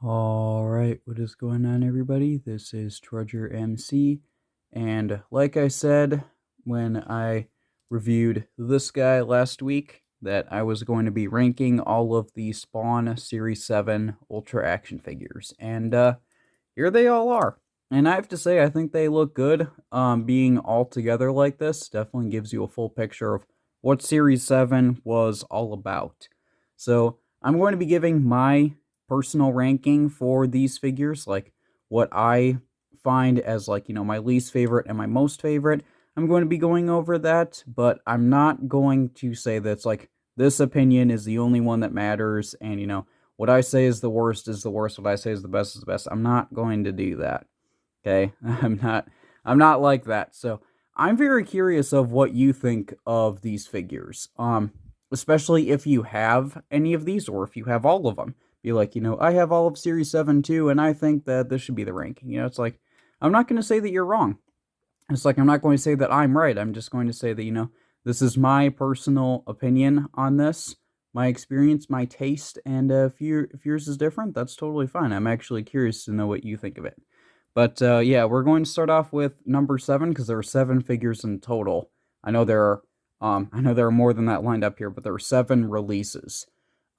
Alright, what is going on, everybody? This is Trudger MC, and like I said when I reviewed this guy last week, that I was going to be ranking all of the Spawn Series 7 Ultra action figures, and here they all are. And I have to say, I think they look good. Being all together like this definitely gives you a full picture of what Series 7 was all about. So, I'm going to be giving my personal ranking for these figures, like what I find as like, my least favorite and my most favorite. I'm going to be going over that, but I'm not going to say that's like this opinion is the only one that matters and what I say is the worst, what I say is the best. I'm not going to do that. Okay? I'm not like that. So, I'm very curious of what you think of these figures. Especially if you have any of these or if you have all of them. Be like, I have all of Series 7 too, and I think that this should be the ranking. It's like, I'm not going to say that you're wrong. It's like, I'm not going to say that I'm right. I'm just going to say that, this is my personal opinion on this, my experience, my taste, and if yours is different, that's totally fine. I'm actually curious to know what you think of it. But yeah, we're going to start off with number 7 because there are 7 figures in total. I know there are more than that lined up here, but there are 7 releases.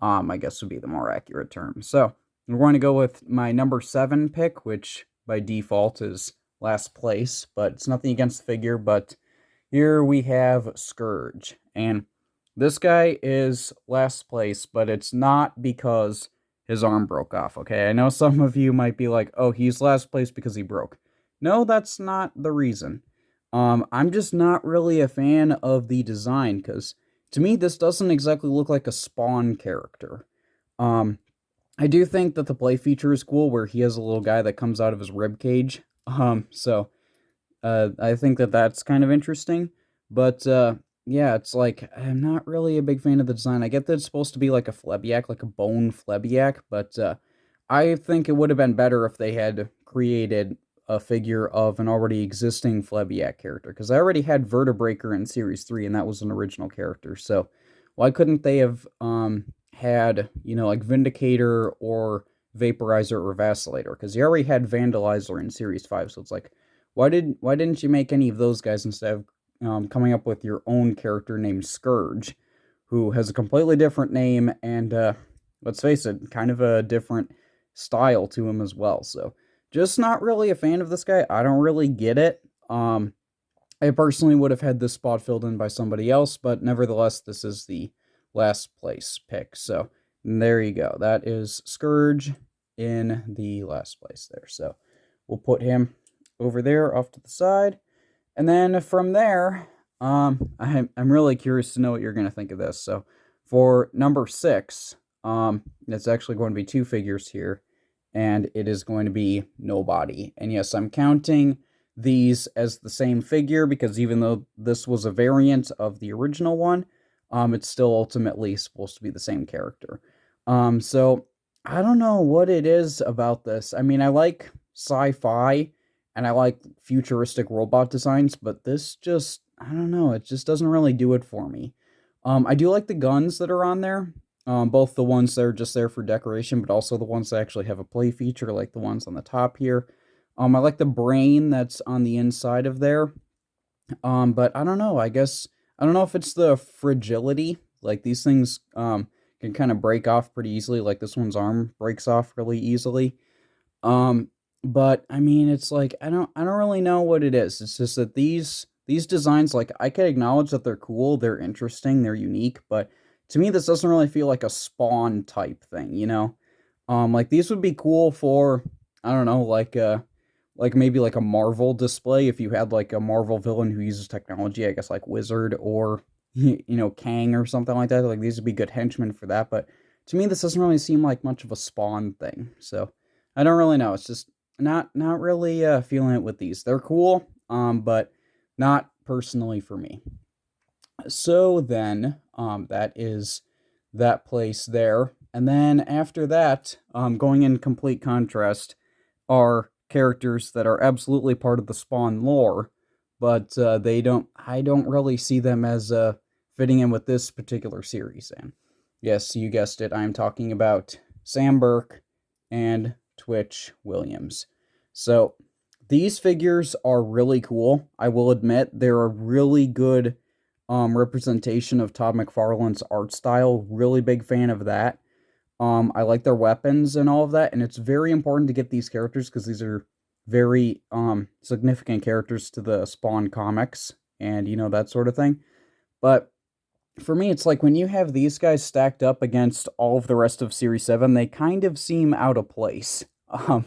I guess would be the more accurate term. So we're going to go with my number 7 pick, which by default is last place, but it's nothing against the figure. But here we have Scourge, and this guy is last place, but it's not because his arm broke off, okay? I know some of you might be like, oh, he's last place because he broke. No, that's not the reason. I'm just not really a fan of the design, because to me, this doesn't exactly look like a Spawn character. Um, I do think that the play feature is cool, where he has a little guy that comes out of his rib cage. I think that that's kind of interesting, but yeah, it's like I'm not really a big fan of the design. I get that it's supposed to be like a Flebiac, like a bone Flebiac, but I think it would have been better if they had created a figure of an already existing Flebiac character, because I already had Vertebreaker in Series 3, and that was an original character, so why couldn't they have had, like Vindicator or Vaporizer or Vacillator? Because you already had Vandalizer in Series 5, so it's like, why didn't you make any of those guys instead of coming up with your own character named Scourge, who has a completely different name and let's face it, kind of a different style to him as well. So just not really a fan of this guy. I don't really get it. I personally would have had this spot filled in by somebody else, but nevertheless, this is the last place pick. So there you go. That is Scourge in the last place there. So we'll put him over there off to the side. And then from there, I'm really curious to know what you're going to think of this. So for number 6, it's actually going to be 2 figures here, and it is going to be Nobody. And yes, I'm counting these as the same figure because even though this was a variant of the original one, it's still ultimately supposed to be the same character. So I don't know what it is about this. I mean, I like sci-fi and I like futuristic robot designs, but this just, I don't know, it just doesn't really do it for me. I do like the guns that are on there, both the ones that are just there for decoration, but also the ones that actually have a play feature, like the ones on the top here. I like the brain that's on the inside of there. But I don't know. I don't know if it's the fragility. Like these things can kind of break off pretty easily. Like this one's arm breaks off really easily. Um, but I mean, it's like I don't really know what it is. It's just that these designs, like I can acknowledge that they're cool, they're interesting, they're unique, but to me, this doesn't really feel like a Spawn type thing, you know? Like these would be cool for I don't know, like maybe like a Marvel display if you had like a Marvel villain who uses technology, I guess like Wizard or Kang or something like that. Like these would be good henchmen for that, but to me this doesn't really seem like much of a Spawn thing. So I don't really know. It's just not really feeling it with these. They're cool, but not personally for me. So then, that is that place there. And then after that, going in complete contrast, are characters that are absolutely part of the Spawn lore, but I don't really see them as fitting in with this particular series. And yes, you guessed it, I'm talking about Sam Burke and Twitch Williams. So these figures are really cool. I will admit they're a really good representation of Todd McFarlane's art style. Really big fan of that. I like their weapons and all of that, and it's very important to get these characters because these are very significant characters to the Spawn comics and that sort of thing. But for me, it's like when you have these guys stacked up against all of the rest of Series 7, they kind of seem out of place. Um,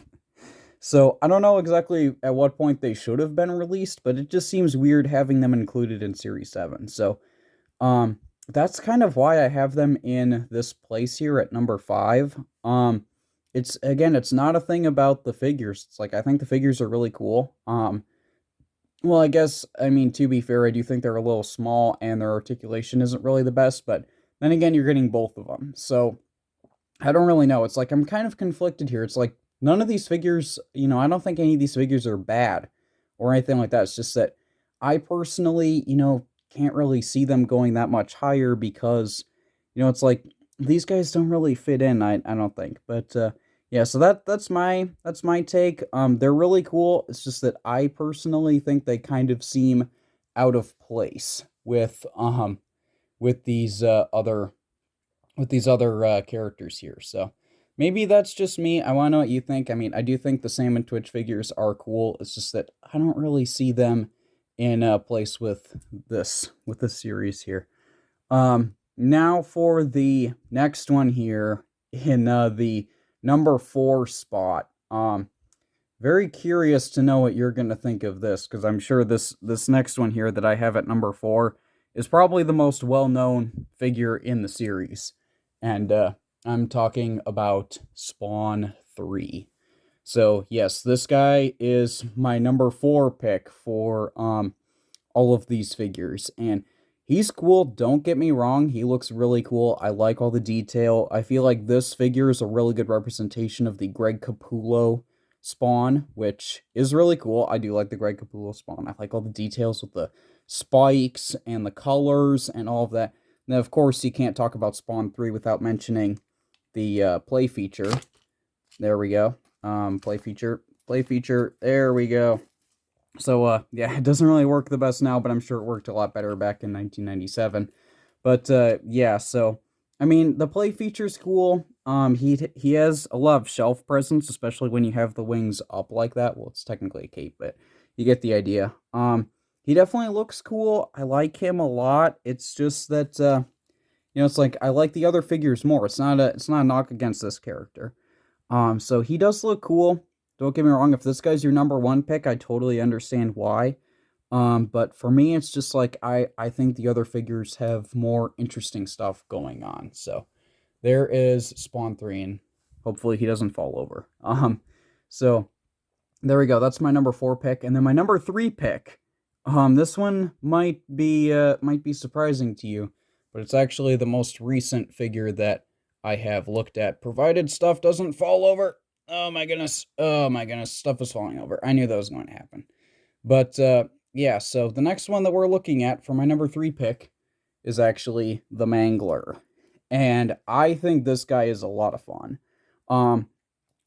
so I don't know exactly at what point they should have been released, but it just seems weird having them included in Series 7. So um, that's kind of why I have them in this place here at number 5. It's not a thing about the figures. It's like I think the figures are really cool. Well, I mean, to be fair, I do think they're a little small and their articulation isn't really the best, but then again, you're getting both of them. So I don't really know. It's like I'm kind of conflicted here. It's like none of these figures, I don't think any of these figures are bad or anything like that. It's just that I personally, can't really see them going that much higher because, it's like these guys don't really fit in, I don't think. But yeah, so that's my take. They're really cool. It's just that I personally think they kind of seem out of place with these other characters here. So maybe that's just me. I want to know what you think. I mean, I do think the Salmon Twitch figures are cool. It's just that I don't really see them in a place with this series here. Now for the next one here in the number 4 spot. Very curious to know what you're gonna think of this, because I'm sure this next one here that I have at number 4 is probably the most well-known figure in the series. And I'm talking about Spawn 3. So yes, this guy is my number 4 pick for all of these figures, and he's cool, don't get me wrong, he looks really cool, I like all the detail, I feel like this figure is a really good representation of the Greg Capullo Spawn, which is really cool. I do like the Greg Capullo Spawn, I like all the details with the spikes and the colors and all of that. Now, of course, you can't talk about Spawn 3 without mentioning the play feature. There we go. Play feature, there we go. So, yeah, it doesn't really work the best now, but I'm sure it worked a lot better back in 1997. But, yeah, so, I mean, the play feature's cool. He has a lot of shelf presence, especially when you have the wings up like that. Well, it's technically a cape, but you get the idea. He definitely looks cool. I like him a lot. It's just that, it's like, I like the other figures more. It's not a knock against this character. So he does look cool. Don't get me wrong, if this guy's your number 1 pick, I totally understand why. But for me, it's just like, I think the other figures have more interesting stuff going on. So there is Spawn 3, and hopefully he doesn't fall over. So there we go. That's my number 4 pick. And then my number 3 pick. This one might be surprising to you, but it's actually the most recent figure that I have looked at, provided stuff doesn't fall over. Oh my goodness, stuff is falling over. I knew that was going to happen. But, yeah, so the next one that we're looking at for my number 3 pick is actually the Mangler. And I think this guy is a lot of fun.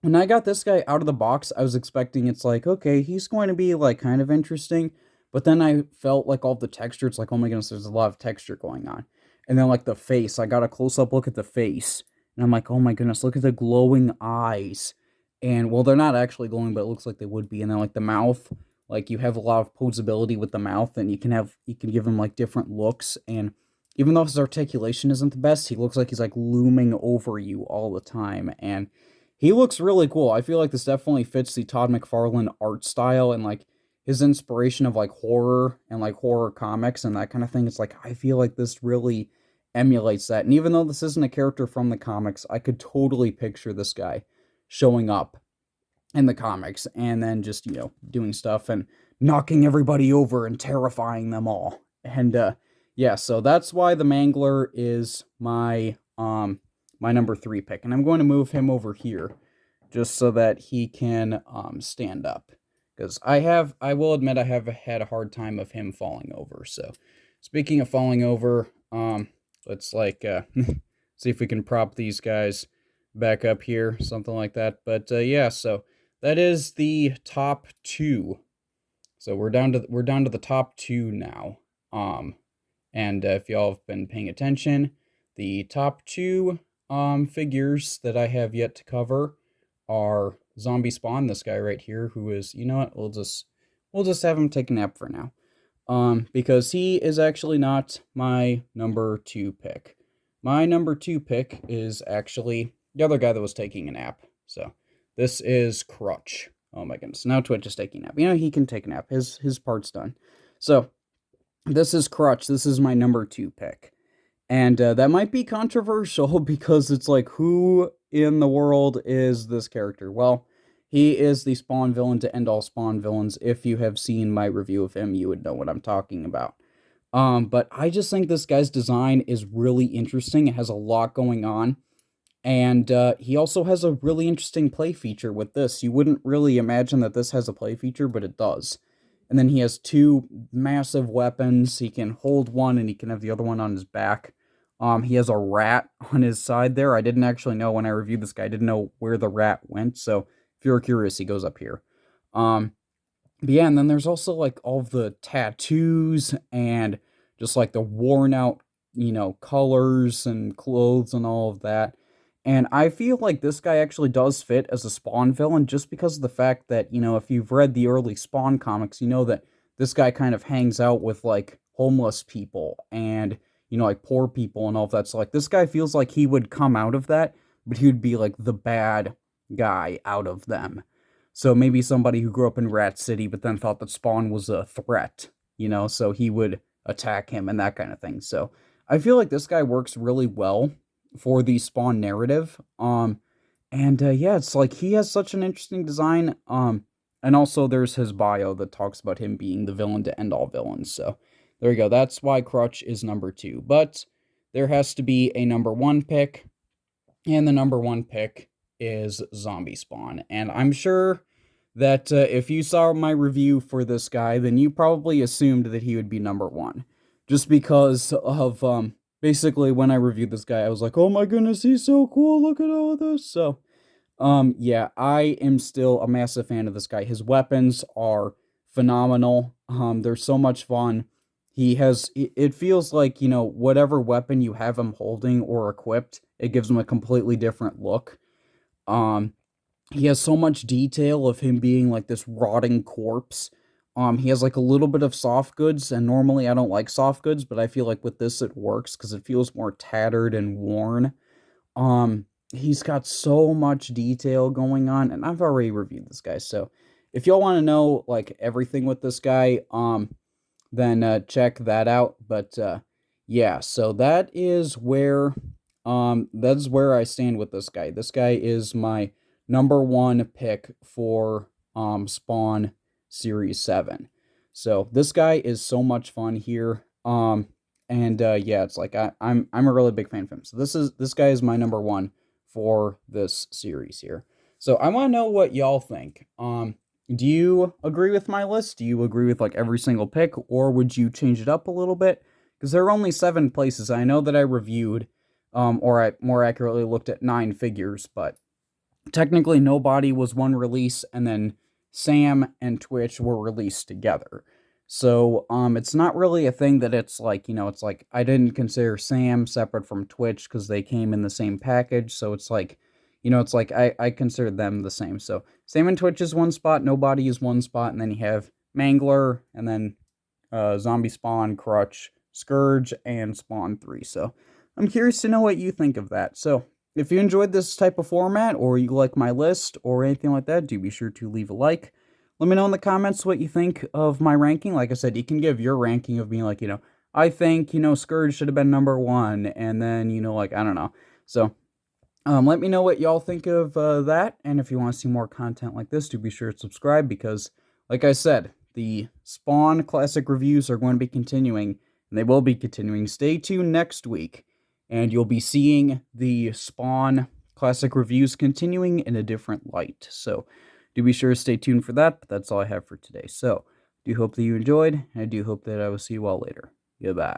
When I got this guy out of the box, I was expecting it's like, okay, he's going to be, like, kind of interesting. But then I felt like all the texture, it's like, oh my goodness, there's a lot of texture going on. And then, like, the face, I got a close-up look at the face. And I'm like, oh my goodness, look at the glowing eyes. And, well, they're not actually glowing, but it looks like they would be. And then, like, the mouth, like, you have a lot of posability with the mouth, and you can give him, like, different looks. And even though his articulation isn't the best, he looks like he's, like, looming over you all the time. And he looks really cool. I feel like this definitely fits the Todd McFarlane art style and, like, his inspiration of, like, horror and, like, horror comics and that kind of thing. It's like, I feel like this really emulates that. And even though this isn't a character from the comics, I could totally picture this guy showing up in the comics and then just, doing stuff and knocking everybody over and terrifying them all. And, yeah, so that's why the Mangler is my number 3 pick. And I'm going to move him over here just so that he can stand up. Because I will admit I have had a hard time of him falling over. So, speaking of falling over, let's, see if we can prop these guys back up here, something like that. But yeah, so that is the top two. So we're down to the top two now. Um, and if y'all have been paying attention, the top two figures that I have yet to cover are Zombie Spawn, this guy right here, who is, you know what, we'll just have him take a nap for now. Because he is actually not my number two pick. My number two pick is actually the other guy that was taking a nap. So this is Crutch. Oh my goodness. Now Twitch is taking a nap. You know, he can take a nap. His part's done. So this is Crutch. This is my number two pick. And that might be controversial because it's like, who in the world is this character? Well, he is the Spawn villain to end all Spawn villains. If you have seen my review of him, you would know what I'm talking about. But I just think this guy's design is really interesting. It has a lot going on. And he also has a really interesting play feature with this. You wouldn't really imagine that this has a play feature, but it does. And then he has two massive weapons. He can hold one and he can have the other one on his back. He has a rat on his side there. I didn't actually know when I reviewed this guy. I didn't know where the rat went. So if you're curious, he goes up here. But yeah, and then there's also like all the tattoos and just like the worn out, colors and clothes and all of that. And I feel like this guy actually does fit as a Spawn villain just because of the fact that, if you've read the early Spawn comics, you know that this guy kind of hangs out with like homeless people and, like poor people and all of that. So like this guy feels like he would come out of that, but he would be like the bad guy out of them. So maybe somebody who grew up in Rat City but then thought that Spawn was a threat, so he would attack him and that kind of thing. So I feel like this guy works really well for the Spawn narrative. And yeah, it's like he has such an interesting design. And also there's his bio that talks about him being the villain to end all villains. So there you go. That's why Crutch is number two. But there has to be a number one pick, and the number one pick is Zombie Spawn. And I'm sure that if you saw my review for this guy, then you probably assumed that he would be number one. Just because of, basically when I reviewed this guy, I was like, oh my goodness, he's so cool, look at all of this. So, yeah, I am still a massive fan of this guy. His weapons are phenomenal. They're so much fun. It feels like, whatever weapon you have him holding or equipped, it gives him a completely different look. He has so much detail of him being like this rotting corpse. He has like a little bit of soft goods, and normally I don't like soft goods, but I feel like with this it works because it feels more tattered and worn. He's got so much detail going on, and I've already reviewed this guy, so if y'all want to know like everything with this guy, then check that out. But yeah, so that's where I stand with this guy. This guy is my number one pick for Spawn Series 7. So this guy is so much fun here. And yeah, it's like I'm a really big fan of him. So this guy is my number one for this series here. So I want to know what y'all think. Do you agree with my list? Do you agree with like every single pick, or would you change it up a little bit? Because there are only 7 places. I know that I reviewed, or I more accurately looked at 9 figures, but technically nobody was one release, and then Sam and Twitch were released together. So, it's not really a thing that it's like, it's like I didn't consider Sam separate from Twitch because they came in the same package. So it's like, it's like I consider them the same. So Sam and Twitch is one spot, Nobody is one spot, and then you have Mangler, and then Zombie Spawn, Crutch, Scourge, and Spawn 3. So I'm curious to know what you think of that. So if you enjoyed this type of format, or you like my list, or anything like that, do be sure to leave a like. Let me know in the comments what you think of my ranking. Like I said, you can give your ranking of being like, I think, Scourge should have been number 1, and then, like, I don't know. So, let me know what y'all think of that, and if you want to see more content like this, do be sure to subscribe, because, like I said, the Spawn Classic reviews are going to be continuing, and they will be continuing. Stay tuned next week, and you'll be seeing the Spawn Classic reviews continuing in a different light. So, do be sure to stay tuned for that, but that's all I have for today. So, do hope that you enjoyed, and I do hope that I will see you all later. Goodbye.